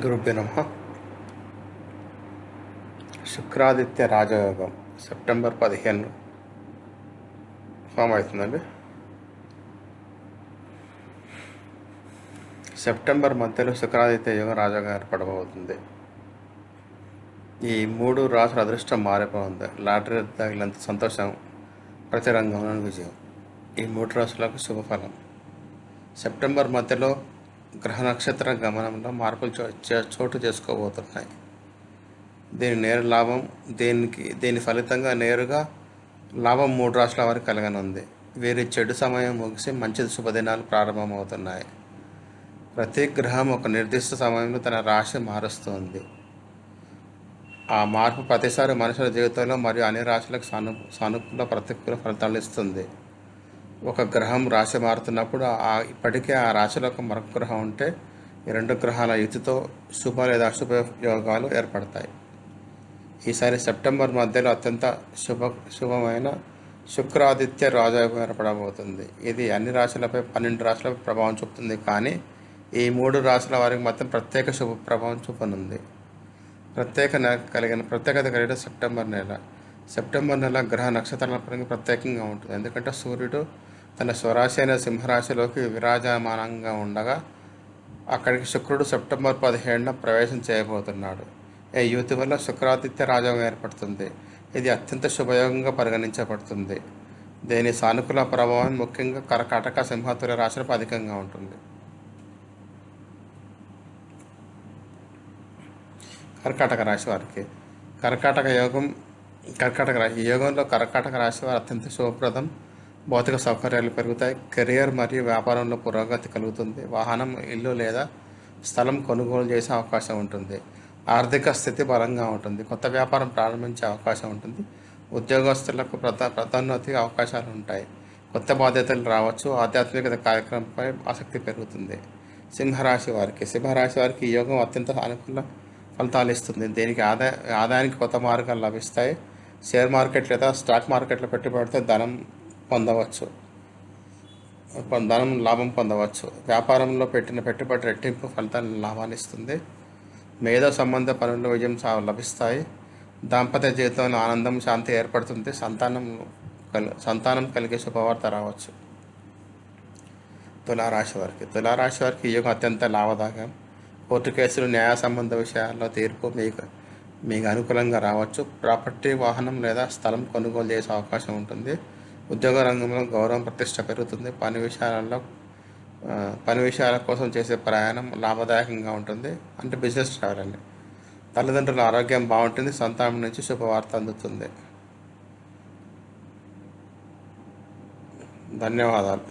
గురుభ్యో నమః. శుక్రాదిత్య రాజయోగం సెప్టెంబర్ 15 ఫామ్ అవుతుందండి. సెప్టెంబర్ మధ్యలో శుక్రాదిత్య యోగం రాజయోగం ఏర్పడబోతుంది. ఈ 3 రాసుల అదృష్టం మారిపోతుంది. లాటరీ తగినంత సంతోషం, ప్రతి రంగంలోని విజయం. ఈ 3 రాసులకు శుభఫలం. సెప్టెంబర్ మధ్యలో గ్రహ నక్షత్ర గమనంలో మార్పులు చోటు చేసుకోబోతున్నాయి. దీని నేరు లాభం దీని ఫలితంగా నేరుగా లాభం 3 రాష్ట్రాల వారికి కలగనుంది. వీరి చెడు సమయం ముగిసి మంచి శుభదినాలు ప్రారంభమవుతున్నాయి. ప్రతి గ్రహం ఒక నిర్దిష్ట సమయంలో తన రాశి మారుస్తుంది. ఆ మార్పు ప్రతిసారి మనుషుల జీవితంలో మరియు అన్ని రాశులకు సానుకూల ప్రతికూల ఫలితాలు ఇస్తుంది. ఒక గ్రహం రాశి మారుతున్నప్పుడు ఇప్పటికే ఆ రాశిలో మరొక గ్రహం ఉంటే ఈ 2 గ్రహాల యుతితో శుభ లేదా అశుభ యోగాలు ఏర్పడతాయి. ఈసారి సెప్టెంబర్ మధ్యలో అత్యంత శుభమైన శుక్రాదిత్య రాజయోగం ఏర్పడబోతుంది. ఇది అన్ని రాశులపై 12 రాశులపై ప్రభావం చూపుతుంది. కానీ ఈ 3 రాశుల వారికి మాత్రం ప్రత్యేక శుభ ప్రభావం చూపనుంది. ప్రత్యేకత కలిగిన సెప్టెంబర్ నెల గ్రహ నక్షత్రాల పరంగా ప్రత్యేకంగా ఉంటుంది. ఎందుకంటే సూర్యుడు తన స్వరాశి అయిన సింహరాశిలోకి విరాజమానంగా ఉండగా అక్కడికి శుక్రుడు సెప్టెంబర్ 17న ప్రవేశం చేయబోతున్నాడు. ఈ యుతి వల్ల శుక్రాదిత్య రాజయోగం ఏర్పడుతుంది. ఇది అత్యంత శుభయోగంగా పరిగణించబడుతుంది. దీని సానుకూల ప్రభావం ముఖ్యంగా కర్కాటక, సింహతుల రాశులకు అధికంగా ఉంటుంది. కర్కాటక రాశి వారికి ఈ యోగంలో కర్కాటక రాశి వారు అత్యంత శుభప్రదం. భౌతిక సౌకర్యాలు పెరుగుతాయి. కెరియర్ మరియు వ్యాపారంలో పురోగతి కలుగుతుంది. వాహనం, ఇల్లు లేదా స్థలం కొనుగోలు చేసే అవకాశం ఉంటుంది. ఆర్థిక స్థితి బలంగా ఉంటుంది. కొత్త వ్యాపారం ప్రారంభించే అవకాశం ఉంటుంది. ఉద్యోగస్తులకు పదోన్నతి అవకాశాలు ఉంటాయి. కొత్త బాధ్యతలు రావచ్చు. ఆధ్యాత్మికత కార్యక్రమంపై ఆసక్తి పెరుగుతుంది. సింహరాశి వారికి ఈ యోగం అత్యంత అనుకూల ఫలితాలు ఇస్తుంది. దీనికి ఆదాయానికి కొత్త మార్గాలు లభిస్తాయి. షేర్ మార్కెట్ లేదా స్టాక్ మార్కెట్లో పెట్టుబడితే లాభం పొందవచ్చు. వ్యాపారంలో పెట్టిన పెట్టుబడి రెట్టింపు ఫలితాలను లాభాన్ని ఇస్తుంది. మేధో సంబంధ పనుల్లో విజయం లభిస్తాయి. దాంపత్య జీవితంలో ఆనందం, శాంతి ఏర్పడుతుంది. సంతానం కలిగే శుభవార్త రావచ్చు. తులారాశి వారికి ఈ యోగం అత్యంత లాభదాయకం. కోర్టు కేసులు, న్యాయ సంబంధ విషయాల్లో తీర్పు మీకు అనుకూలంగా రావచ్చు. ప్రాపర్టీ, వాహనం లేదా స్థలం కొనుగోలు చేసే అవకాశం ఉంటుంది. ఉద్యోగ రంగంలో గౌరవం, ప్రతిష్ట పెరుగుతుంది. పని విషయాల కోసం చేసే ప్రయాణం లాభదాయకంగా ఉంటుంది. అంటే బిజినెస్ ట్రావెల్ అండి. తల్లిదండ్రుల ఆరోగ్యం బాగుంటుంది. సంతానం నుంచి శుభవార్త అందుతుంది. ధన్యవాదాలు.